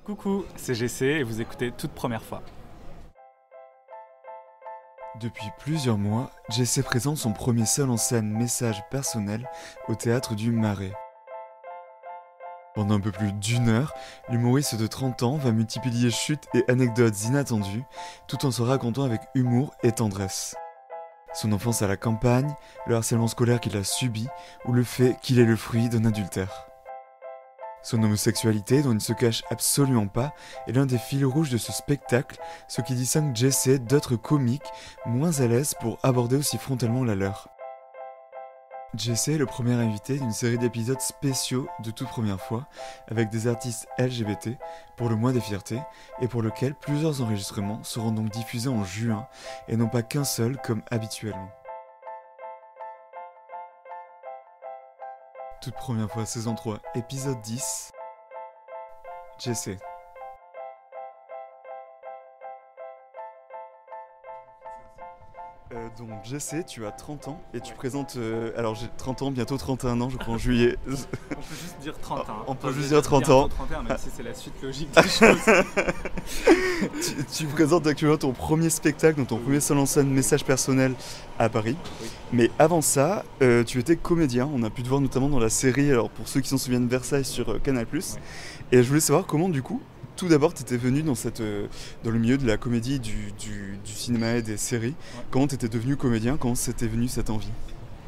Coucou, c'est GC et vous écoutez Toute Première Fois. Depuis plusieurs mois, Jessé présente son premier seul en scène message personnel au théâtre du Marais. Pendant un peu plus d'une heure, l'humoriste de 30 ans va multiplier chutes et anecdotes inattendues, tout en se racontant avec humour et tendresse. Son enfance à la campagne, le harcèlement scolaire qu'il a subi, ou le fait qu'il est le fruit d'un adultère. Son homosexualité, dont il ne se cache absolument pas, est l'un des fils rouges de ce spectacle, ce qui distingue Jessé d'autres comiques moins à l'aise pour aborder aussi frontalement la leur. Jessé est le premier invité d'une série d'épisodes spéciaux de toute première fois, avec des artistes LGBT, pour le mois des fiertés, et pour lequel plusieurs enregistrements seront donc diffusés en juin, et non pas qu'un seul comme habituellement. Toute première fois, saison 3, épisode 10. Jessé. Donc Jessé, tu as 30 ans et tu présentes... alors j'ai 30 ans, bientôt 31 ans je crois en juillet. On peut juste dire 30 ans. On peut juste dire 30 ans. 31, même si c'est la suite logique des choses. tu présentes actuellement ton premier spectacle, donc ton premier seul en scène message personnel à Paris. Oui. Mais avant ça, tu étais comédien, on a pu te voir notamment dans la série, alors pour ceux qui s'en souviennent, Versailles sur Canal+. Ouais. Et je voulais savoir comment du coup, tout d'abord tu étais venu dans le milieu de la comédie, du cinéma et des séries. Ouais. Comment tu étais devenu comédien, comment c'était venu cette envie?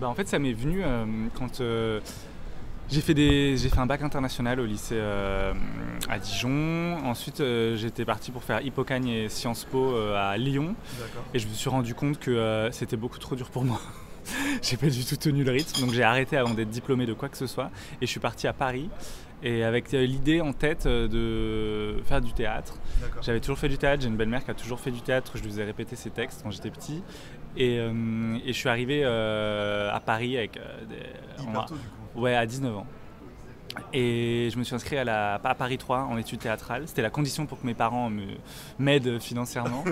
En fait, ça m'est venu quand j'ai fait un bac international au lycée à Dijon. Ensuite, j'étais parti pour faire Hippocagne et Sciences Po à Lyon. D'accord. Et je me suis rendu compte que c'était beaucoup trop dur pour moi. J'ai pas du tout tenu le rythme, donc j'ai arrêté avant d'être diplômé de quoi que ce soit. Et je suis parti à Paris, et avec l'idée en tête de faire du théâtre. D'accord. J'avais toujours fait du théâtre, j'ai une belle-mère qui a toujours fait du théâtre, je lui faisais répéter ses textes quand j'étais petit. Et je suis arrivé à Paris avec Hyper tôt du coup. ouais, à 19 ans. Et je me suis inscrit à Paris 3 en études théâtrales. C'était la condition pour que mes parents m'aident financièrement.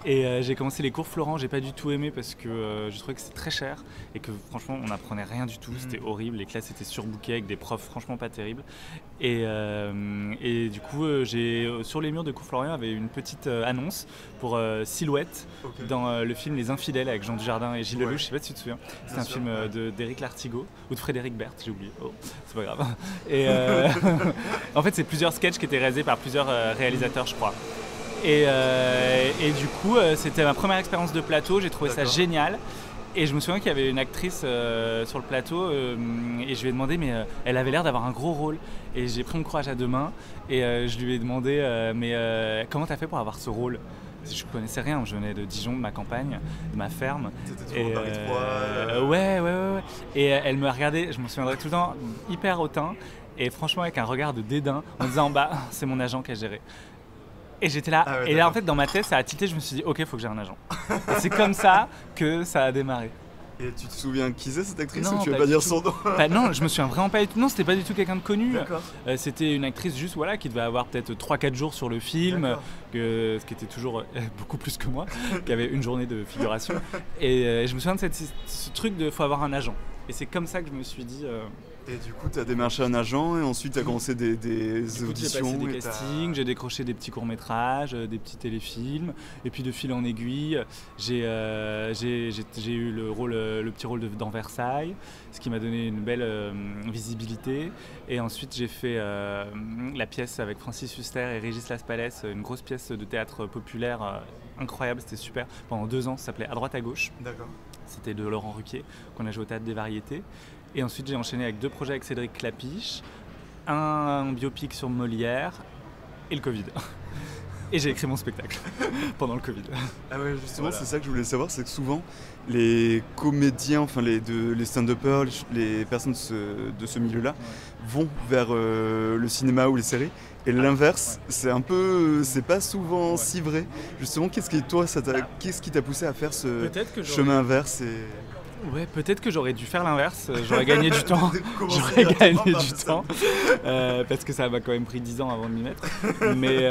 Et j'ai commencé les cours Florent. J'ai pas du tout aimé parce que je trouvais que c'était très cher et que franchement on n'apprenait rien du tout. C'était horrible. Les classes étaient surbookées avec des profs franchement pas terribles. Et du coup, sur les murs de cours Florent, il y avait une petite annonce pour Silhouette dans le film Les Infidèles avec Jean Dujardin et Gilles Lelouch. Je sais pas si tu te souviens. C'est un film d'Éric Lartigot ou de Frédéric Berth, j'ai oublié. Oh, c'est pas grave. Et en fait, c'est plusieurs sketchs qui étaient réalisés par plusieurs réalisateurs, je crois. Et du coup, c'était ma première expérience de plateau. J'ai trouvé ça génial. Et je me souviens qu'il y avait une actrice sur le plateau et je lui ai demandé, mais elle avait l'air d'avoir un gros rôle. Et j'ai pris mon courage à deux mains et je lui ai demandé, comment t'as fait pour avoir ce rôle? Je connaissais rien, je venais de Dijon, de ma campagne, de ma ferme. T'étais toujours Paris 3. Ouais. Et elle me regardait, je me souviendrai tout le temps, hyper hautain. Et franchement, avec un regard de dédain, en disant, c'est mon agent qui a géré. Et j'étais là, Ah ouais, et là en fait dans ma tête ça a tilté, je me suis dit ok, faut que j'ai un agent. Et c'est comme ça que ça a démarré. Et tu te souviens qui c'est cette actrice Non, ou tu veux pas pas du dire tout. son nom? Non, je me souviens vraiment pas du tout. Non, c'était pas du tout quelqu'un de connu. D'accord. C'était une actrice juste qui devait avoir peut-être 3-4 jours sur le film, ce qui était toujours beaucoup plus que moi, qui avait une journée de figuration. Et je me souviens de ce truc de faut avoir un agent. Et c'est comme ça que je me suis dit. Et du coup, tu as démarché un agent et ensuite tu as commencé des auditions. J'ai passé des castings, j'ai décroché des petits courts-métrages, des petits téléfilms. Et puis de fil en aiguille, j'ai eu le petit rôle dans Versailles, ce qui m'a donné une belle visibilité. Et ensuite, j'ai fait la pièce avec Francis Huster et Régis Laspalès, une grosse pièce de théâtre populaire incroyable, c'était super. Pendant 2 ans, ça s'appelait À droite à gauche. D'accord. C'était de Laurent Ruquier, qu'on a joué au Théâtre des Variétés. Et ensuite, j'ai enchaîné avec 2 projets avec Cédric Clapiche, un biopic sur Molière et le Covid. Et j'ai écrit mon spectacle pendant le Covid. Ah ouais, justement, Voilà. C'est ça que je voulais savoir, c'est que souvent, les comédiens, enfin les stand-uppers, les personnes de ce milieu-là, vont vers le cinéma ou les séries. Et l'inverse, c'est pas souvent si vrai. Justement, qu'est-ce qui t'a poussé à faire ce Peut-être que chemin inverse Ouais, peut-être que j'aurais dû faire l'inverse, j'aurais gagné du temps. Commencer J'aurais gagné directement par du ça. temps, parce que ça m'a quand même pris 10 ans avant de m'y mettre. Mais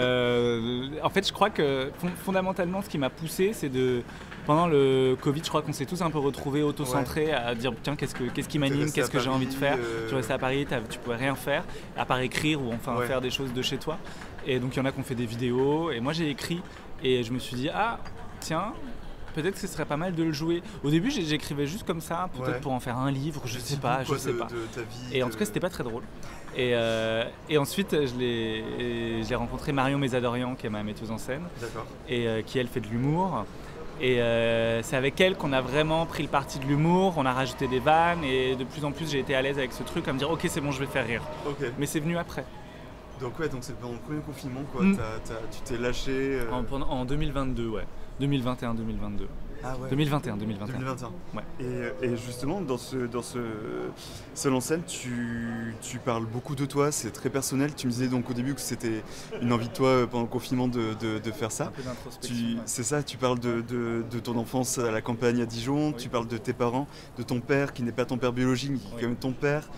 en fait, je crois que fondamentalement, ce qui m'a poussé, c'est de... Pendant le Covid, je crois qu'on s'est tous un peu retrouvés auto-centrés à dire tiens, qu'est-ce qui m'anime, resté à qu'est-ce que j'ai Paris, envie de faire. Tu restais à Paris, tu pouvais rien faire, à part écrire ou enfin Ouais. faire des choses de chez toi. Et donc il y en a qui ont fait des vidéos, et moi j'ai écrit, et je me suis dit ah tiens, peut-être que ce serait pas mal de le jouer. Au début j'écrivais juste comme ça, peut-être Ouais. pour en faire un livre, je sais pas. De ta vie. Et en tout cas c'était pas très drôle. Et ensuite je l'ai rencontré Marion Mésadorian, qui est ma metteuse en scène, D'accord. et qui elle fait de l'humour. Et c'est avec elle qu'on a vraiment pris le parti de l'humour, on a rajouté des vannes, et de plus en plus j'ai été à l'aise avec ce truc, à me dire ok c'est bon, je vais faire rire. Ok. Mais c'est venu après. Donc ouais, donc c'est pendant le premier confinement quoi. Mm. Tu t'es lâché. En 2022, ouais. 2021-2022. Ah ouais. 2021. 2021. Ouais. Et justement, dans ce seul en scène, tu parles beaucoup de toi, c'est très personnel. Tu me disais donc au début que c'était une envie de toi pendant le confinement de faire Un ça. peu d'introspection. Ouais. C'est ça, tu parles de ton enfance à la campagne à Dijon, Oui. tu parles de tes parents, de ton père qui n'est pas ton père biologique mais qui est Oui. quand même ton père,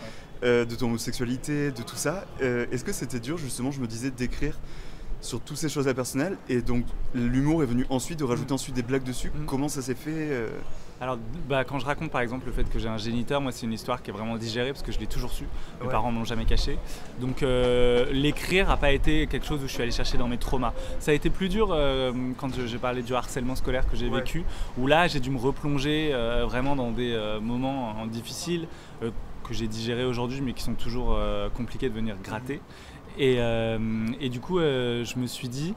de ton homosexualité, de tout ça. Est-ce que c'était dur justement, je me disais, d'écrire sur toutes ces choses-là personnelles, et donc l'humour est venu ensuite, de rajouter ensuite des blagues dessus. Comment ça s'est fait Alors, quand je raconte par exemple le fait que j'ai un géniteur, moi c'est une histoire qui est vraiment digérée parce que je l'ai toujours su. Mes Ouais. parents m'ont jamais caché. Donc l'écrire n'a pas été quelque chose où je suis allé chercher dans mes traumas. Ça a été plus dur quand j'ai parlé du harcèlement scolaire que j'ai Ouais. vécu, où là j'ai dû me replonger vraiment dans des moments difficiles que j'ai digérés aujourd'hui, mais qui sont toujours compliqués de venir gratter. Et du coup, je me suis dit,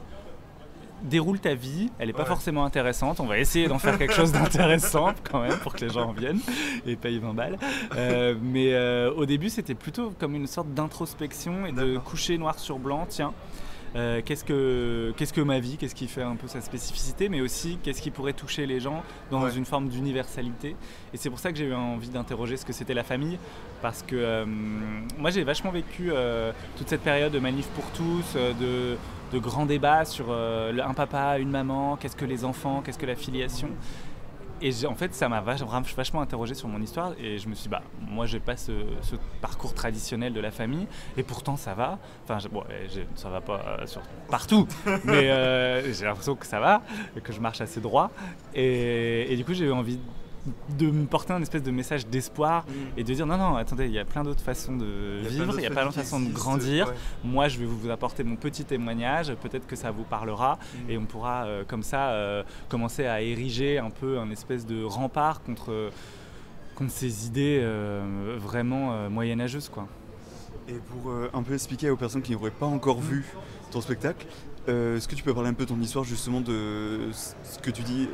déroule ta vie, elle n'est pas Ouais. forcément intéressante, on va essayer d'en faire quelque chose d'intéressant quand même pour que les gens en viennent et payent 20 balles. Mais au début, c'était plutôt comme une sorte d'introspection et de D'accord. coucher noir sur blanc, tiens. Qu'est-ce que ma vie, qu'est-ce qui fait un peu sa spécificité, mais aussi qu'est-ce qui pourrait toucher les gens dans Ouais. une forme d'universalité. Et c'est pour ça que j'ai eu envie d'interroger ce que c'était la famille, parce que moi j'ai vachement vécu toute cette période de manif pour tous, de grands débats sur un papa, une maman, qu'est-ce que les enfants, qu'est-ce que la filiation. Et en fait, ça m'a vachement interrogé sur mon histoire, et je me suis dit, moi j'ai pas ce parcours traditionnel de la famille, et pourtant ça va. Enfin, ça va pas partout, mais j'ai l'impression que ça va, et que je marche assez droit. Et du coup, j'ai eu envie de me porter un espèce de message d'espoir et de dire non, attendez, il y a plein d'autres façons de vivre, il y a plein d'autres façons de grandir. Ouais. Moi, je vais vous apporter mon petit témoignage, peut-être que ça vous parlera, et on pourra comme ça commencer à ériger un peu un espèce de rempart contre ces idées vraiment moyenâgeuses, quoi. Et pour un peu expliquer aux personnes qui n'auraient pas encore vu ton spectacle, est-ce que tu peux parler un peu de ton histoire, justement, de ce que tu dis,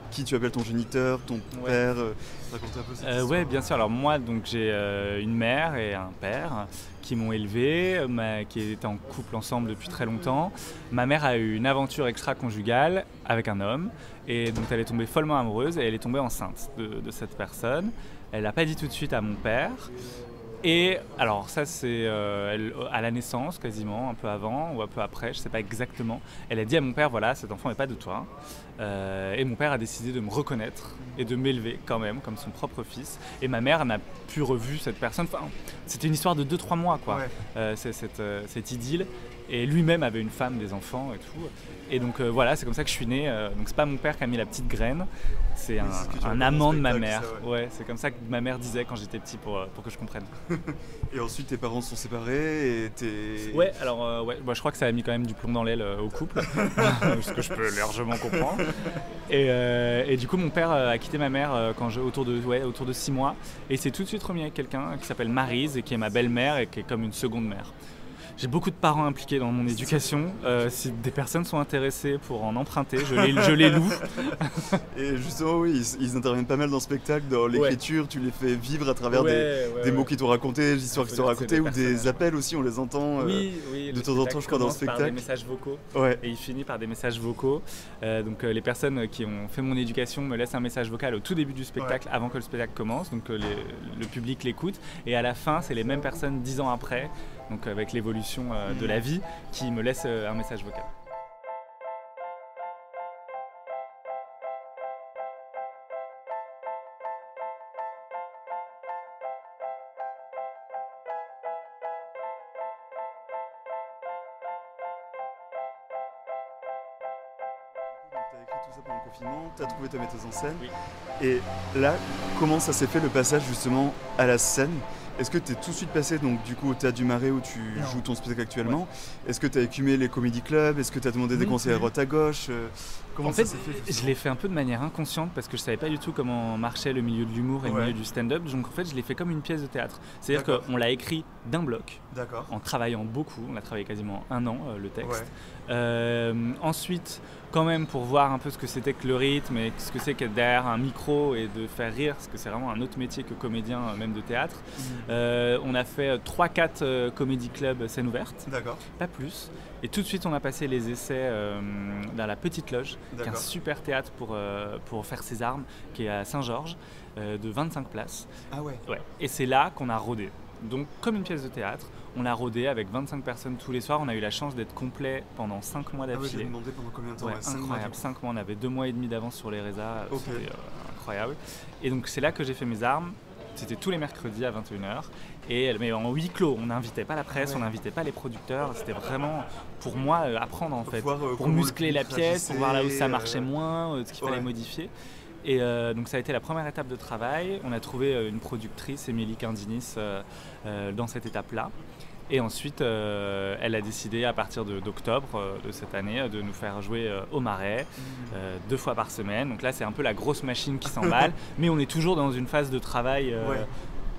qui tu appelles ton géniteur, ton père, raconter un peu cette histoire. Ouais, bien sûr. Alors moi, donc j'ai une mère et un père qui m'ont élevé, qui étaient en couple ensemble depuis très longtemps. Ma mère a eu une aventure extra-conjugale avec un homme, et donc elle est tombée follement amoureuse, et elle est tombée enceinte de cette personne. Elle l'a pas dit tout de suite à mon père. Et alors ça c'est à la naissance quasiment, un peu avant ou un peu après, je sais pas exactement. Elle a dit à mon père, voilà, cet enfant n'est pas de toi. Et mon père a décidé de me reconnaître et de m'élever quand même comme son propre fils. Et ma mère n'a plus revu cette personne. Enfin, c'était une histoire de 2-3 mois, quoi. Ouais. Cette idylle. Et lui-même avait une femme, des enfants et tout. Et donc voilà, c'est comme ça que je suis né. Donc c'est pas mon père qui a mis la petite graine, c'est c'est ce que tu un racontes amant dans de le ma spectacle, mère. ça, ouais. Ouais, c'est comme ça que ma mère disait quand j'étais petit pour que je comprenne. Et ensuite, tes parents sont séparés, et t'es... Ouais, alors je crois que ça a mis quand même du plomb dans l'aile au couple, ce que je peux largement comprendre. Et du coup, mon père a quitté ma mère autour de 6 mois, et il s'est tout de suite remis avec quelqu'un qui s'appelle Maryse, et qui est ma belle-mère et qui est comme une seconde mère. J'ai beaucoup de parents impliqués dans mon éducation. Si des personnes sont intéressées pour en emprunter, je les loue. Et justement, oui, ils interviennent pas mal dans le spectacle, dans l'écriture, tu les fais vivre à travers des mots qu'ils t'ont racontés, des histoires qu'ils t'ont racontées, ou des appels aussi, on les entend oui, de temps en temps, je crois, dans le spectacle. Par des messages vocaux. Ouais. Et il finit par des messages vocaux. Donc les personnes qui ont fait mon éducation me laissent un message vocal au tout début du spectacle, avant que le spectacle commence. Donc le public l'écoute. Et à la fin, c'est les mêmes personnes 10 ans après, donc avec l'évolution de la vie, qui me laissent un message vocal. écrit tout ça pendant le confinement, tu as trouvé ta metteuse en scène. Oui. Et là, comment ça s'est fait le passage justement à la scène? Est-ce que tu es tout de suite passé donc, du coup, au Théâtre du Marais où tu joues ton spectacle actuellement? Est-ce que tu as écumé les comédie clubs? Est-ce que tu as demandé des conseils à droite à gauche? Comment En ça fait, s'est fait je justement? l'ai fait un peu de manière inconsciente parce que je savais pas du tout comment marchait le milieu de l'humour et le milieu du stand-up. Donc en fait, je l'ai fait comme une pièce de théâtre. C'est-à-dire D'accord. qu'on l'a écrit d'un bloc, D'accord. en travaillant beaucoup. On a travaillé quasiment 1 an, le texte. Ouais. Ensuite, quand même, pour voir un peu ce que c'était que le rythme et ce que c'est qu'être derrière un micro et de faire rire, parce que c'est vraiment un autre métier que comédien, même de théâtre. On a fait 3-4 comédie clubs scène ouverte, D'accord. pas plus. Et tout de suite, on a passé les essais dans la Petite Loge, qui est un super théâtre pour faire ses armes, qui est à Saint-Georges, de 25 places. Ah ouais. Ouais. Et c'est là qu'on a rodé. Donc, comme une pièce de théâtre, on l'a rodé avec 25 personnes tous les soirs. On a eu la chance d'être complet pendant 5 mois Ah ouais, j'ai d'affilée. demandé pendant combien de temps? Ouais, 5 mois, incroyable, du coup. 5 mois, on avait 2 mois et demi d'avance sur les résas, Ok. c'était incroyable. Et donc c'est là que j'ai fait mes armes, c'était tous les mercredis à 21h, mais en huis clos, on n'invitait pas la presse, on n'invitait pas les producteurs, c'était vraiment pour moi apprendre en fait, Voir, pour comment muscler le la public pièce, pour voir là où ça réagissait, marchait moins, ce qu'il fallait modifier. Et donc ça a été la première étape de travail, on a trouvé une productrice, Émilie Cardinis, dans cette étape-là. Et ensuite, elle a décidé à partir d'octobre de cette année de nous faire jouer au Marais 2 fois par semaine. Donc là, c'est un peu la grosse machine qui s'emballe, mais on est toujours dans une phase de travail.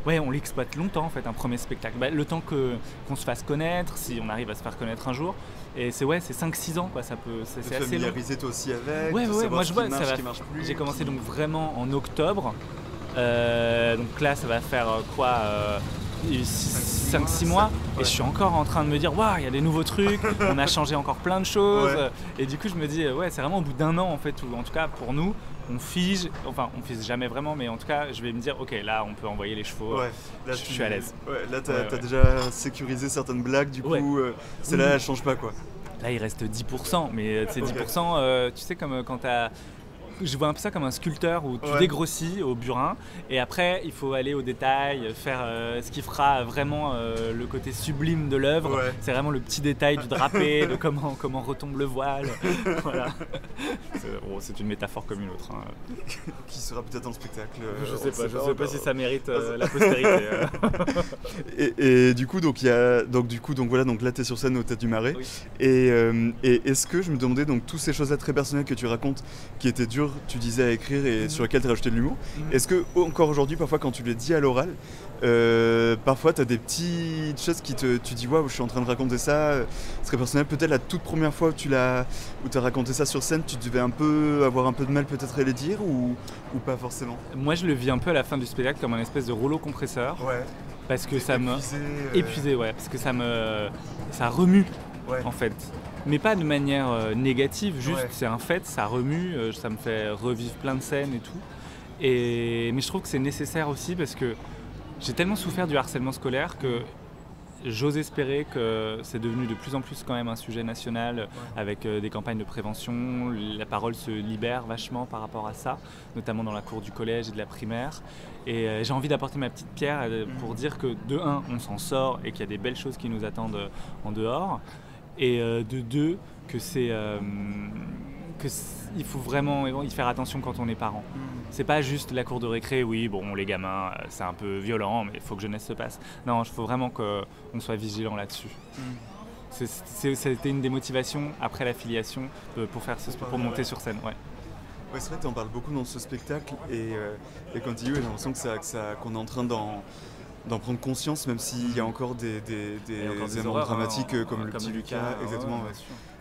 Ouais, on l'exploite longtemps en fait, un premier spectacle. Le temps qu'on se fasse connaître, si on arrive à se faire connaître un jour. Et c'est 5-6 ans, quoi. C'est assez long. Familiariser toi aussi avec. Ouais, moi je vois, ça va. Marche plus, J'ai commencé donc vraiment en octobre. Donc là, ça va faire 5-6 mois, et je suis encore en train de me dire waouh, il y a des nouveaux trucs, on a changé encore plein de choses, et du coup je me dis c'est vraiment au bout d'1 an en fait, où en tout cas pour nous on fige jamais vraiment, mais en tout cas je vais me dire ok, là on peut envoyer les chevaux, là, je suis à l'aise. Là t'as déjà sécurisé certaines blagues, du coup celle-là elle change pas quoi. Là il reste 10%, mais c'est 10%, tu sais, comme quand t'as... Je vois un peu ça comme un sculpteur où tu dégrossis au burin et après il faut aller au détail, faire ce qui fera vraiment le côté sublime de l'œuvre. C'est vraiment le petit détail du drapé, de comment retombe le voile. Voilà. C'est une métaphore comme une autre. Qui sera peut-être dans le spectacle. Je sais pas si ça mérite la postérité. Et du coup, donc là t'es sur scène au Théâtre du Marais. Oui. Et est-ce que je me demandais, donc toutes ces choses-là très personnelles que tu racontes, qui étaient dures, tu disais, à écrire et sur lesquelles tu as rajouté de l'humour, est-ce que encore aujourd'hui, parfois quand tu les dis à l'oral, parfois tu as des petites choses qui tu dis waouh, je suis en train de raconter ça, c'est très personnel. Peut-être la toute première fois où tu as raconté ça sur scène, tu devais avoir un peu de mal peut-être à les dire ou pas forcément? Moi je le vis un peu à la fin du spectacle comme un espèce de rouleau compresseur. Parce que ça me épuisé, parce que ça remue en fait, mais pas de manière négative, juste c'est un fait, ça remue, ça me fait revivre plein de scènes et tout. Mais je trouve que c'est nécessaire aussi parce que j'ai tellement souffert du harcèlement scolaire que j'ose espérer que c'est devenu de plus en plus quand même un sujet national avec des campagnes de prévention. La parole se libère vachement par rapport à ça, notamment dans la cour du collège et de la primaire. Et j'ai envie d'apporter ma petite pierre pour dire que de 1, on s'en sort et qu'il y a des belles choses qui nous attendent en dehors. Et de 2, que il faut vraiment y faire attention quand on est parent. C'est pas juste la cour de récré, oui, bon, les gamins, c'est un peu violent, mais il faut que jeunesse se passe. Non, il faut vraiment qu'on soit vigilant là-dessus. C'était une des motivations après la filiation pour monter sur scène. C'est vrai que tu en parles beaucoup dans ce spectacle, et quand tu dis, j'ai l'impression qu'on est en train d'en prendre conscience, même s'il y a encore des éléments dramatiques comme le petit Lucas. Exactement.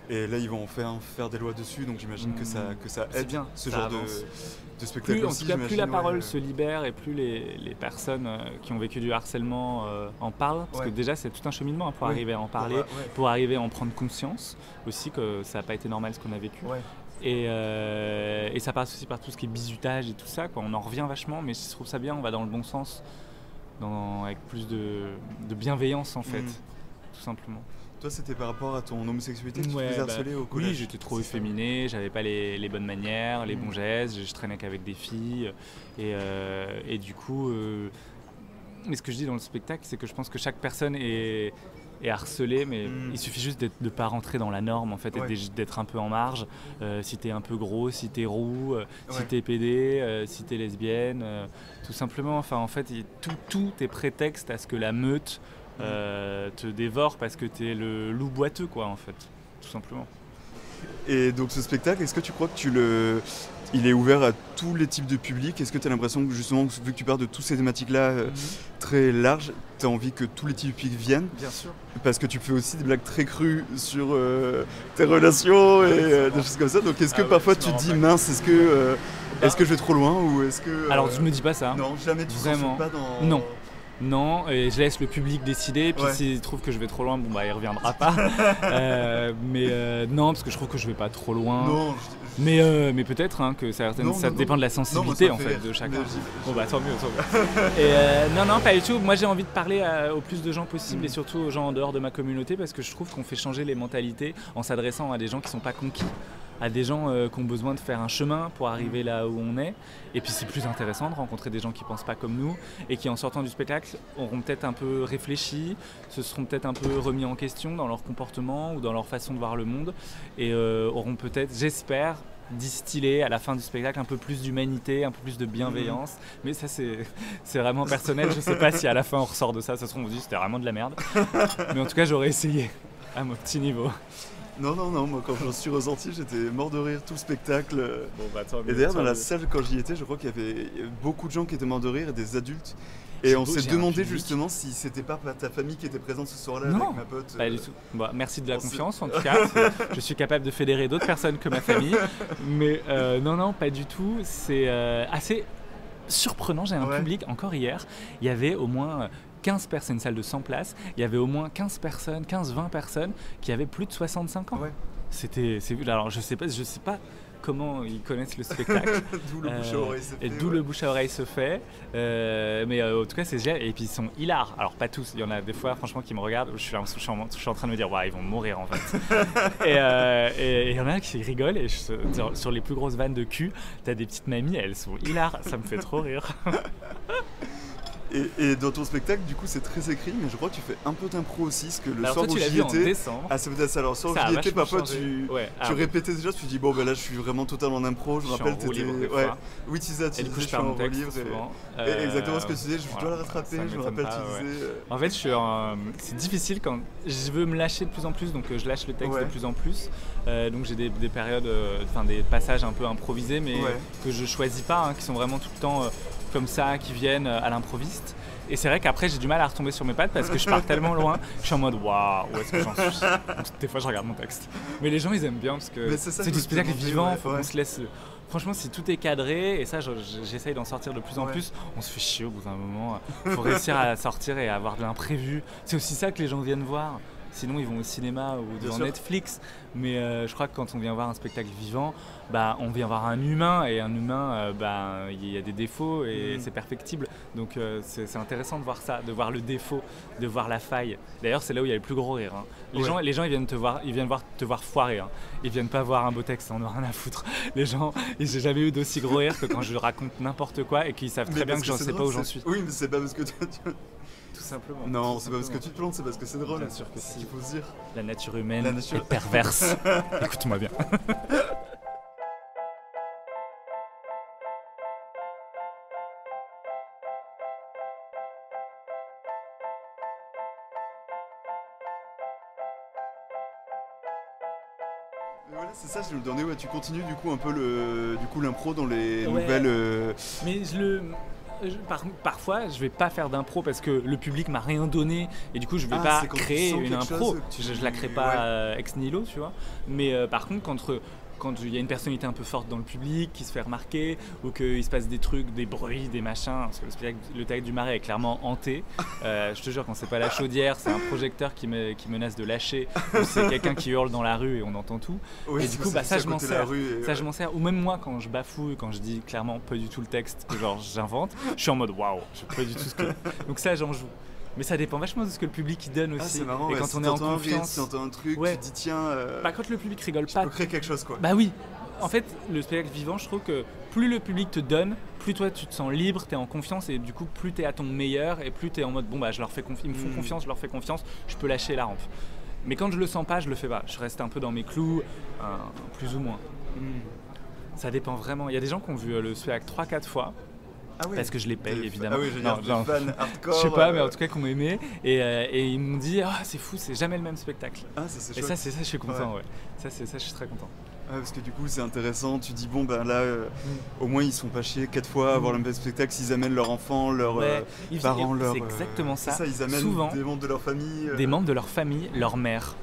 Et là, ils vont faire des lois dessus, donc j'imagine que ça aide bien, ce genre de spectacle. En tout cas, plus la parole se libère et plus les personnes qui ont vécu du harcèlement en parlent, parce que déjà c'est tout un cheminement pour arriver à en parler, pour arriver à en prendre conscience aussi que ça n'a pas été normal ce qu'on a vécu. Et ça passe aussi par tout ce qui est bizutage et tout ça, quoi. On en revient vachement, mais je trouve ça bien, on va dans le bon sens, avec plus de bienveillance en fait, tout simplement. Toi, c'était par rapport à ton homosexualité que tu te faisais harceler au collège? Oui, j'étais trop efféminé, j'avais pas les bonnes manières, les bons gestes, je traînais qu'avec des filles. Et du coup, mais ce que je dis dans le spectacle, c'est que je pense que chaque personne est et harceler, mais il suffit juste de ne pas rentrer dans la norme en fait, et d'être un peu en marge. Si t'es un peu gros, si t'es roux, si t'es pédé, si t'es lesbienne, tout simplement. Enfin, en fait, tout est prétexte à ce que la meute te dévore parce que t'es le loup boiteux, quoi, en fait, tout simplement. Et donc ce spectacle, est-ce que tu crois que il est ouvert à tous les types de publics? Est-ce que tu as l'impression que justement, vu que tu parles de toutes ces thématiques-là très larges, tu as envie que tous les types de publics viennent? Bien sûr. Parce que tu fais aussi des blagues très crues sur tes relations et des choses comme ça. Donc est-ce que parfois tu te dis, mince, est-ce que je vais trop loin ou est-ce que... Alors je me dis pas ça. Non, jamais tu ne pas dans... Non. Non, et je laisse le public décider, et puis s'il trouve que je vais trop loin, bon bah il reviendra pas. Non, parce que je trouve que je vais pas trop loin. Non, mais peut-être que ça dépend de la sensibilité en fait de chacun. Bon bah tant mieux. Et non, pas du tout. Moi j'ai envie de parler au plus de gens possible et surtout aux gens en dehors de ma communauté, parce que je trouve qu'on fait changer les mentalités en s'adressant à des gens qui sont pas conquis, à des gens qui ont besoin de faire un chemin pour arriver là où on est. Et puis c'est plus intéressant de rencontrer des gens qui pensent pas comme nous et qui en sortant du spectacle auront peut-être un peu réfléchi, se seront peut-être un peu remis en question dans leur comportement ou dans leur façon de voir le monde et auront peut-être, j'espère, distiller à la fin du spectacle un peu plus d'humanité, un peu plus de bienveillance. Mais ça c'est vraiment personnel, je sais pas si à la fin on ressort de ça, ça se trouve on se dit c'était vraiment de la merde. Mais en tout cas j'aurais essayé à mon petit niveau. Non, moi quand j'en suis ressenti, j'étais mort de rire tout le spectacle. Bon, bah, et d'ailleurs, dans la salle, quand j'y étais, je crois qu'il y avait beaucoup de gens qui étaient morts de rire et des adultes. Et on s'est demandé justement si c'était pas ta famille qui était présente ce soir-là avec ma pote. Pas du tout. Bah, merci de la confiance en tout cas. Je suis capable de fédérer d'autres personnes que ma famille. Mais non, pas du tout. C'est assez surprenant. J'ai un public, encore hier, il y avait au moins 15 personnes, une salle de 100 places, il y avait au moins 15-20 personnes qui avaient plus de 65 ans. Alors je sais pas comment ils connaissent le spectacle. D'où le bouche à oreille se fait. D'où le bouche à oreille se fait. Mais en tout cas, c'est génial. Et puis ils sont hilars. Alors pas tous. Il y en a des fois, franchement, qui me regardent. Je suis en train de me dire, ils vont mourir en fait. Et il y en a qui rigolent. Et sur les plus grosses vannes de cul, t'as des petites mamies, elles sont hilars. Ça me fait trop rire. Et dans ton spectacle, du coup, c'est très écrit, mais je crois que tu fais un peu d'impro aussi, parce que le alors soir toi, où tu l'as j'y vu étais... en décembre. Ah, c'est peut-être ça. Alors, soir où j'y étais, parfois, tu répétais déjà, tu dis, bon, ben là, je suis vraiment totalement en impro. Je me rappelle, t'étais... Oui, tu disais, tu disais, je suis en roue libre. Et exactement ce que tu disais, je dois le rattraper, je me rappelle, tu disais... En fait, c'est difficile quand je veux me lâcher de plus en plus, donc je lâche le texte de plus en plus. Donc j'ai des périodes, des passages un peu improvisés, mais que je choisis pas, qui sont vraiment tout le temps comme ça, qui viennent à l'improviste. Et c'est vrai qu'après j'ai du mal à retomber sur mes pattes parce que je pars tellement loin que je suis en mode waouh, où est-ce que j'en suis? Donc, des fois je regarde mon texte. Mais les gens ils aiment bien parce que c'est du spectacle vivant, faut qu'on se laisse. Franchement, si tout est cadré, et ça j'essaye d'en sortir de plus en plus, on se fait chier au bout d'un moment. Faut réussir à sortir et à avoir de l'imprévu. C'est aussi ça que les gens viennent voir. Sinon ils vont au cinéma ou devant Netflix. Mais je crois que quand on vient voir un spectacle vivant, on vient voir un humain, et un humain, il y a des défauts et c'est perfectible. Donc c'est intéressant de voir ça, de voir le défaut, de voir la faille. D'ailleurs c'est là où il y a le plus gros rire. Les gens ils viennent te voir foirer. Ils viennent pas voir un beau texte, on en a rien à foutre. Les gens, j'ai jamais eu d'aussi gros rire que quand je raconte n'importe quoi et qu'ils savent très bien que j'en sais pas où j'en suis. Oui, mais c'est pas parce que tout simplement. Non, c'est pas parce que tu te plantes, c'est parce que c'est drôle. Bien sûr que c'est ce qu'il faut se dire. La nature humaine est perverse. Écoute-moi bien. Voilà, c'est ça, je me demandais, tu continues du coup un peu l'impro dans les nouvelles... Mais parfois je vais pas faire d'impro parce que le public m'a rien donné et du coup je vais pas créer une impro, je la crée pas ex nihilo, tu vois. Mais par contre quand il y a une personnalité un peu forte dans le public qui se fait remarquer ou qu'il se passe des trucs, des bruits, des machins, parce que le théâtre du Marais est clairement hanté. Je te jure, quand c'est pas la chaudière, c'est un projecteur qui menace de lâcher, ou c'est quelqu'un qui hurle dans la rue et on entend tout. Et du coup, ça je m'en sers. Je m'en sers. Ou même moi, quand je bafouille, quand je dis clairement pas du tout le texte, que genre j'invente, je suis en mode waouh, je sais pas du tout ce que. Donc ça, j'en joue. Mais ça dépend vachement de ce que le public il donne aussi. C'est marrant, quand on est en confiance, si t'entends un truc, tu te dis tiens. Quand le public rigole pas. Tu peux créer quelque chose quoi. Bah oui. En fait, le spectacle vivant, je trouve que plus le public te donne, plus toi tu te sens libre, tu es en confiance et du coup plus tu es à ton meilleur et plus tu es en mode bon bah je leur fais ils me font confiance, je leur fais confiance, je peux lâcher la rampe. Mais quand je le sens pas, je le fais pas. Je reste un peu dans mes clous, plus ou moins. Ça dépend vraiment. Il y a des gens qui ont vu le spectacle 3-4 fois. Ah oui. Parce que je les paye évidemment. Ah oui, des fans hardcore. Je sais pas, mais en tout cas qu'on m'a aimé. Et ils m'ont dit c'est fou, c'est jamais le même spectacle. Ah, ça c'est chouette. Et ça, c'est ça, je suis content, ouais. Ça, je suis très content. Ouais, parce que du coup, c'est intéressant. Tu dis, bon, ben là, au moins, ils sont pas chiés 4 fois à voir le même spectacle. S'ils amènent leurs enfants, leurs parents, leurs. C'est exactement ça. C'est ça, ils amènent souvent des membres de leur famille. Des membres de leur famille, leur mère.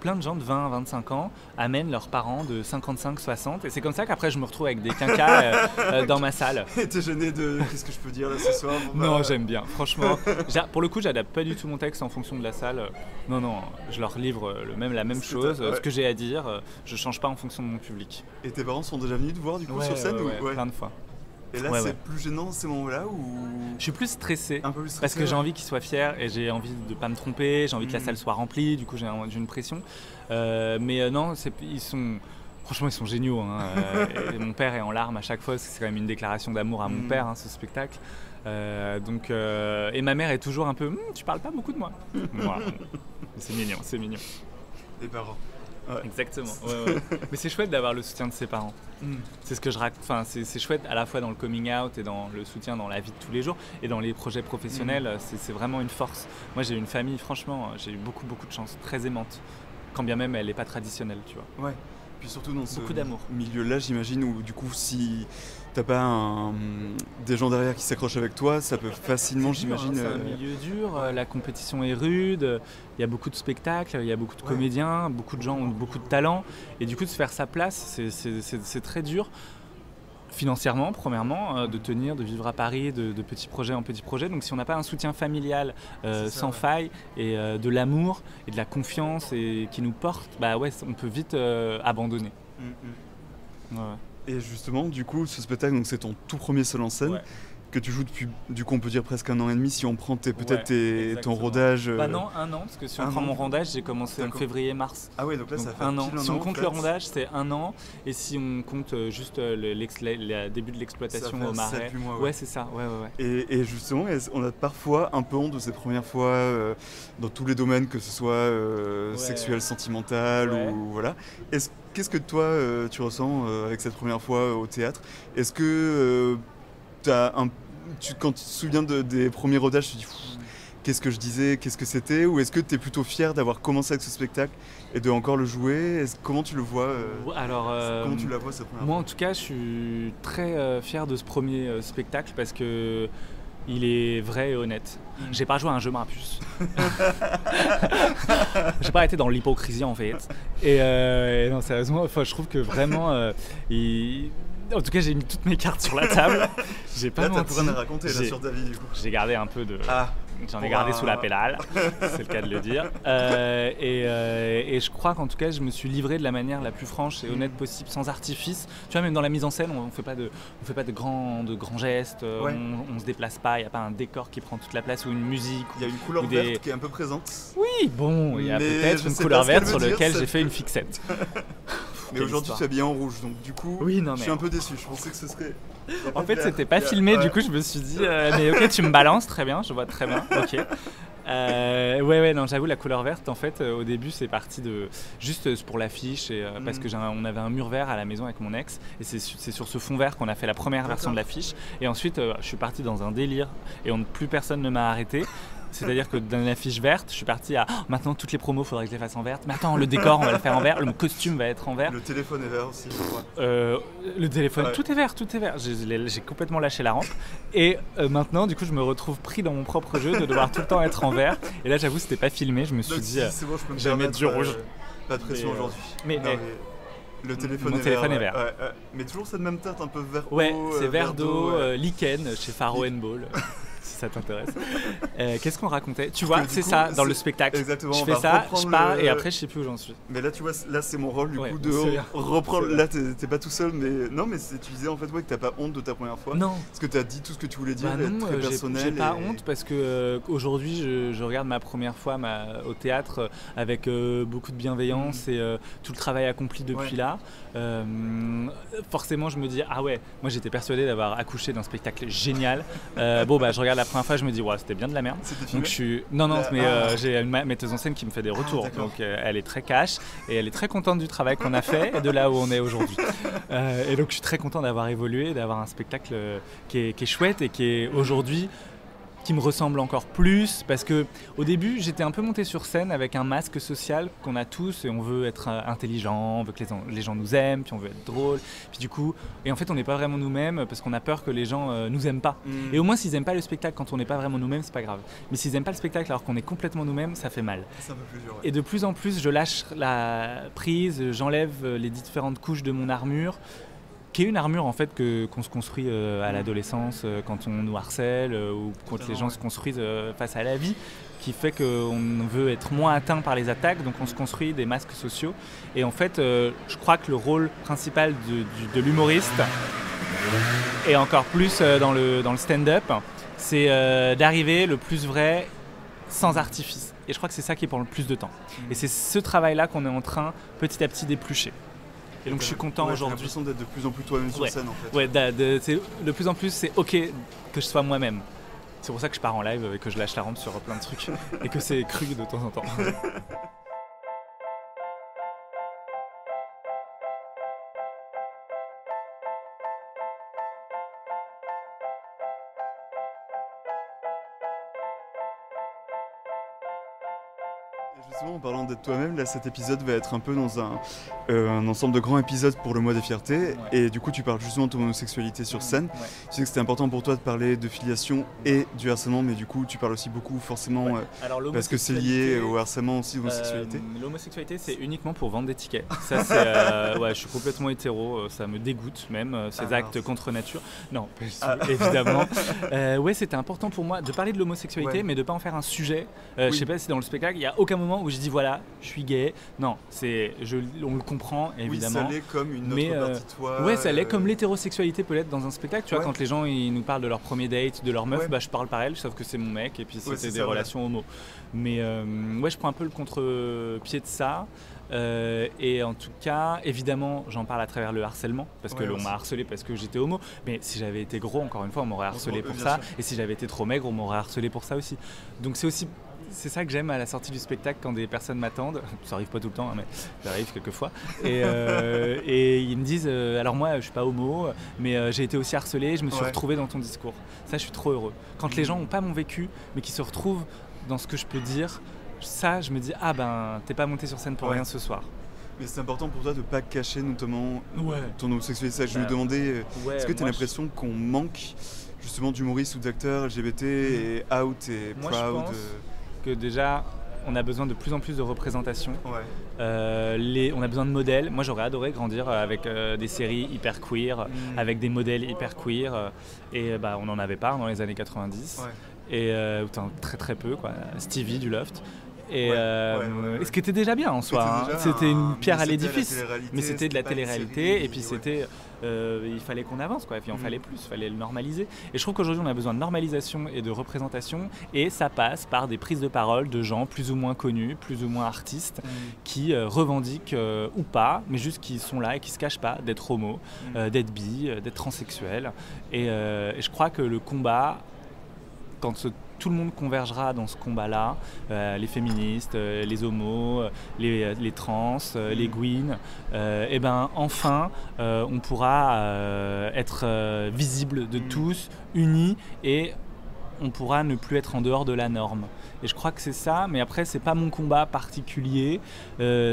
Plein de gens de 20-25 ans amènent leurs parents de 55-60 et c'est comme ça qu'après je me retrouve avec des quinquas dans ma salle. Et t'es gêné de qu'est-ce que je peux dire là ce soir? Non, j'aime bien, franchement. Pour le coup, j'adapte pas du tout mon texte en fonction de la salle. Non, je leur livre la même chose, ce que j'ai à dire, je change pas en fonction de mon public. Et tes parents sont déjà venus te voir du coup sur scène ou... plein de fois. Et là, c'est plus gênant ces moments-là ou... Je suis plus stressé, un peu plus stressé parce que j'ai envie qu'ils soient fiers et j'ai envie de pas me tromper, j'ai envie que la salle soit remplie, du coup j'ai une pression. Mais non, franchement ils sont géniaux. Hein. Et mon père est en larmes à chaque fois, parce que c'est quand même une déclaration d'amour à mon père, ce spectacle. Et ma mère est toujours un peu tu parles pas beaucoup de moi. Voilà. C'est mignon. Les parents. Ouais. Exactement. Ouais. Mais c'est chouette d'avoir le soutien de ses parents. C'est ce que je raconte. Enfin, c'est chouette à la fois dans le coming out et dans le soutien dans la vie de tous les jours et dans les projets professionnels. C'est vraiment une force. Moi, j'ai une famille. Franchement, j'ai eu beaucoup de chance, très aimante. Quand bien même, elle n'est pas traditionnelle, tu vois. Ouais. Puis surtout dans ce milieu-là, j'imagine, où du coup, si t'as pas des gens derrière qui s'accrochent avec toi, ça peut facilement, j'imagine... C'est un milieu dur, la compétition est rude, il y a beaucoup de spectacles, il y a beaucoup de comédiens, beaucoup de gens ont beaucoup de talent, et du coup, de se faire sa place, c'est très dur. Financièrement, premièrement, de tenir, de vivre à Paris, de petit projet en petit projet. Donc si on n'a pas un soutien familial sans faille et de l'amour et de la confiance et qui nous porte, on peut vite abandonner. Ouais. Et justement, du coup, ce spectacle, donc c'est ton tout premier seul en scène que tu joues depuis, du coup, on peut dire presque 1 an et demi si on prend ton rodage. Non, 1 an, parce que si on prend mon rodage, j'ai commencé en février-mars. Ah ouais, donc là ça fait 1 an. Si on compte le rodage, c'est 1 an, et si on compte juste le début de l'exploitation au Marais, c'est ça. Et justement, on a parfois un peu honte de ces premières fois dans tous les domaines, que ce soit sexuel, sentimental ou voilà. Qu'est-ce que toi tu ressens avec cette première fois au théâtre? Est-ce que quand tu te souviens des premiers rodages, tu te dis qu'est-ce que je disais, qu'est-ce que c'était, ou est-ce que tu es plutôt fier d'avoir commencé avec ce spectacle et de encore le jouer? Comment tu le vois comment tu la vois cette première fois? Moi en tout cas je suis très fier de ce premier spectacle parce que il est vrai et honnête. J'ai pas joué à un jeu Marapus. J'ai pas été dans l'hypocrisie en fait. Et non, sérieusement, je trouve que vraiment, en tout cas, j'ai mis toutes mes cartes sur la table. J'ai pas menti. T'as rien à raconter là sur ta vie du coup. J'ai gardé un peu de. J'en ai gardé sous la pédale, c'est le cas de le dire. Et je crois qu'en tout cas, je me suis livré de la manière la plus franche et honnête possible, sans artifice. Tu vois, même dans la mise en scène, on fait pas de grands gestes, on se déplace pas, il n'y a pas un décor qui prend toute la place ou une musique. Il y a une couleur verte qui est un peu présente. Oui, bon, il y a peut-être une couleur verte sur laquelle j'ai fait une fixette. Mais aujourd'hui tu es habillé en rouge, donc du coup je suis un peu déçu, je pensais que ce serait... En fait c'était pas filmé, du coup je me suis dit mais ok, tu me balances, très bien, je vois très bien, ok. Non, j'avoue, la couleur verte en fait au début c'est parti de juste pour l'affiche et parce que on avait un mur vert à la maison avec mon ex et c'est sur ce fond vert qu'on a fait la première version de l'affiche et ensuite je suis parti dans un délire et plus personne ne m'a arrêté. C'est-à-dire que dans l'affiche verte, je suis parti à maintenant toutes les promos, faudrait que je les fasse en verte. Mais attends, le décor, on va le faire en vert, le costume va être en vert. Le téléphone est vert aussi, je crois. Le téléphone, tout est vert. J'ai complètement lâché la rampe. Et maintenant, du coup, je me retrouve pris dans mon propre jeu de devoir tout le temps être en vert. Et là, j'avoue, c'était pas filmé. Je me suis dit, je vais mettre du rouge. Pas de pression aujourd'hui. Mais le téléphone est vert. Mais toujours cette même teinte un peu vert. Ouais, c'est vert d'eau, lichen chez Faro Ball. ça t'intéresse. Qu'est-ce qu'on racontait? Tu vois, c'est coup, ça dans le spectacle. Exactement. Je fais ça, je pars et après je sais plus où j'en suis. Mais là, tu vois, là c'est mon rôle du coup de reprendre. Là, t'es pas tout seul, mais non, mais tu disais en fait que t'as pas honte de ta première fois. Non. Parce que t'as dit tout ce que tu voulais dire, non, très personnel. J'ai pas honte parce que aujourd'hui, je regarde ma première fois au théâtre avec beaucoup de bienveillance et tout le travail accompli depuis là. Forcément, je me dis ah ouais, moi j'étais persuadé d'avoir accouché d'un spectacle génial. Je regarde la première fois, je me dis ouais, c'était bien de la merde. Donc je suis j'ai une metteuse en scène qui me fait des retours. Donc elle est très cash et elle est très contente du travail qu'on a fait et de là où on est aujourd'hui. Et donc je suis très content d'avoir évolué, d'avoir un spectacle qui est chouette et qui est aujourd'hui qui me ressemble encore plus parce que au début j'étais un peu monté sur scène avec un masque social qu'on a tous et on veut être intelligent, on veut que les gens nous aiment, puis on veut être drôle, puis du coup et en fait on n'est pas vraiment nous-mêmes parce qu'on a peur que les gens nous aiment pas. Et au moins s'ils aiment pas le spectacle quand on n'est pas vraiment nous-mêmes, c'est pas grave, mais s'ils aiment pas le spectacle alors qu'on est complètement nous-mêmes, ça fait mal. C'est un peu plus dur, ouais. Et de plus en plus je lâche la prise, j'enlève les différentes couches de mon armure qui est une armure en fait qu'on se construit à l'adolescence quand on nous harcèle ou quand les gens se construisent face à la vie, qui fait qu'on veut être moins atteint par les attaques, donc on se construit des masques sociaux. Et en fait, je crois que le rôle principal de l'humoriste, et encore plus dans le stand-up, c'est d'arriver le plus vrai sans artifice. Et je crois que c'est ça qui prend le plus de temps. Et c'est ce travail-là qu'on est en train petit à petit d'éplucher. Et donc je suis content aujourd'hui. J'ai l'impression d'être de plus en plus toi-même sur scène en fait. Ouais, de plus en plus c'est ok que je sois moi-même. C'est pour ça que je pars en live et que je lâche la rampe sur plein de trucs et que c'est cru de temps en temps. Justement, en parlant d'être toi-même, là, cet épisode va être un peu dans un ensemble de grands épisodes pour le mois des fiertés. Ouais. Et du coup, tu parles justement de ton homosexualité sur scène. Ouais. Tu sais que c'était important pour toi de parler de filiation et du harcèlement, mais du coup, tu parles aussi beaucoup forcément parce que c'est lié au harcèlement aussi, l'homosexualité. L'homosexualité, c'est uniquement pour vendre des tickets. Ça, c'est, je suis complètement hétéro, ça me dégoûte même, ces actes contre nature. Non, évidemment. C'était important pour moi de parler de l'homosexualité, mais de ne pas en faire un sujet. Je sais pas si dans le spectacle, il n'y a aucun moment où je dis voilà, je suis gay. Non, on le comprend évidemment. Oui, ça l'est comme une autre partie de toi. Ouais, ça l'est comme l'hétérosexualité peut l'être dans un spectacle. Tu vois, quand les gens ils nous parlent de leur premier date, de leur meuf, je parle par elle, sauf que c'est mon mec et puis c'était des relations homo. Mais je prends un peu le contre-pied de ça. Et en tout cas, évidemment, j'en parle à travers le harcèlement parce que on m'a harcelé parce que j'étais homo. Mais si j'avais été gros, encore une fois, on m'aurait harcelé pour ça. Et si j'avais été trop maigre, on m'aurait harcelé pour ça aussi. Donc c'est ça que j'aime à la sortie du spectacle quand des personnes m'attendent. Ça arrive pas tout le temps, mais ça arrive quelquefois. Et ils me disent alors moi je suis pas homo, mais j'ai été aussi harcelé, je me suis retrouvé dans ton discours. Ça, je suis trop heureux. Quand les gens n'ont pas mon vécu, mais qui se retrouvent dans ce que je peux dire, ça, je me dis ah ben t'es pas monté sur scène pour rien ce soir. Mais c'est important pour toi de pas cacher notamment ton homosexualité. Je me demandais, est-ce que tu as l'impression qu'on manque justement d'humoristes ou d'acteurs LGBT et out et proud? Je pense que déjà on a besoin de plus en plus de représentation. On a besoin de modèles. Moi j'aurais adoré grandir avec des séries hyper queer, avec des modèles hyper queer. Et on n'en avait pas dans les années 90. Et très très peu quoi. Stevie du Loft. Et ce qui était déjà bien en soi, c'était une pierre à l'édifice, mais c'était de la télé-réalité et puis il fallait qu'on avance quoi, et puis il en fallait plus, il fallait le normaliser. Et je trouve qu'aujourd'hui on a besoin de normalisation et de représentation, et ça passe par des prises de parole de gens plus ou moins connus, plus ou moins artistes, qui revendiquent ou pas, mais juste qui sont là et qui se cachent pas d'être homo, d'être bi, d'être transsexuel. Et je crois que le combat, quand tout le monde convergera dans ce combat-là, les féministes, les homos, les trans, les gouines, enfin, on pourra être visible de tous, unis, et on pourra ne plus être en dehors de la norme. Et je crois que c'est ça, mais après c'est pas mon combat particulier,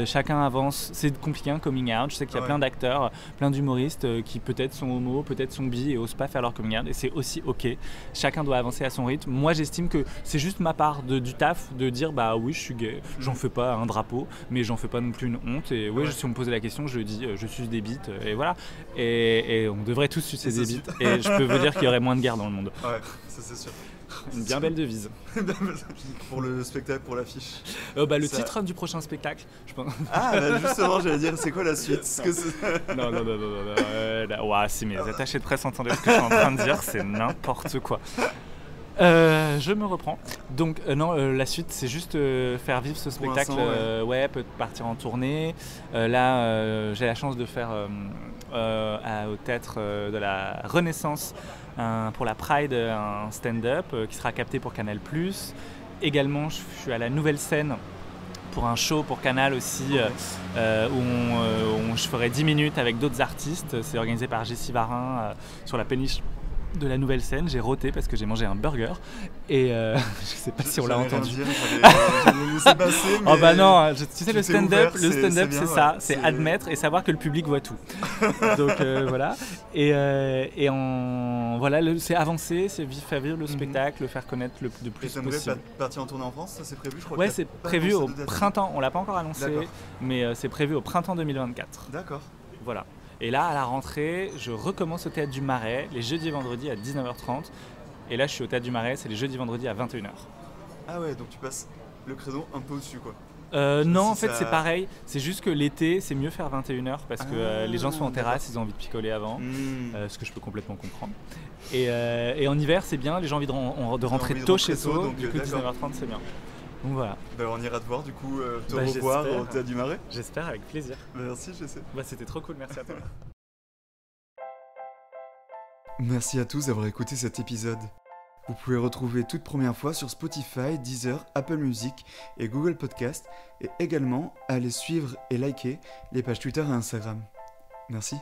chacun avance, c'est compliqué un coming out, je sais qu'il y a plein d'acteurs, plein d'humoristes qui peut-être sont homo, peut-être sont bi et osent pas faire leur coming out, et c'est aussi ok, chacun doit avancer à son rythme. Moi j'estime que c'est juste ma part du taf de dire bah oui je suis gay, j'en fais pas un drapeau, mais j'en fais pas non plus une honte, et si on me posait la question je dis je suce des bites, et voilà, et on devrait tous sucer des bites, et je peux vous dire qu'il y aurait moins de guerre dans le monde. Ouais, ça c'est sûr. Une bien belle devise. Pour le spectacle, pour l'affiche. Le titre du prochain spectacle, je pense. Ah, justement, j'allais dire, c'est quoi la suite? Non. Ouah, si mes attachés de presse entendaient ce que je suis en train de dire, c'est n'importe quoi. Je me reprends. Donc la suite c'est juste faire vivre ce spectacle, peut partir en tournée. Là j'ai la chance de faire au théâtre de la Renaissance pour la Pride un stand-up qui sera capté pour Canal+. Également je suis à la Nouvelle Scène pour un show pour Canal aussi où je ferai 10 minutes avec d'autres artistes. C'est organisé par Jessie Varin sur la péniche de la Nouvelle Scène. J'ai roté parce que j'ai mangé un burger et je sais pas si on l'a entendu. J'allais laisser passer, mais oh bah non, tu sais le stand-up, c'est c'est ça, c'est admettre et savoir que le public voit tout. Donc voilà. C'est avancer, c'est faire vivre le spectacle, le faire connaître le plus possible. Et t'aimerais partir en tournée en France, ça c'est prévu, je crois. Ouais, c'est prévu au printemps. On l'a pas encore annoncé, mais c'est prévu au printemps 2024. D'accord. Voilà. Et là, à la rentrée, je recommence au Théâtre du Marais, les jeudis et vendredis à 19h30. Et là, je suis au Théâtre du Marais, c'est les jeudis et vendredis à 21h. Ah ouais, donc tu passes le créneau un peu au-dessus, quoi. Non, en fait, c'est pareil. C'est juste que l'été, c'est mieux faire 21h parce que les gens sont en terrasse, ils ont envie de picoler avant, ce que je peux complètement comprendre. Et en hiver, c'est bien, les gens ont envie de rentrer tôt chez eux, donc du coup, 19h30, c'est bien. Donc voilà. On ira te voir du coup, te revoir au Théâtre du Marais. J'espère, avec plaisir. Merci, je sais. C'était trop cool, merci à toi. Merci à tous d'avoir écouté cet épisode. Vous pouvez retrouver toute première fois sur Spotify, Deezer, Apple Music et Google Podcast et également aller suivre et liker les pages Twitter et Instagram. Merci.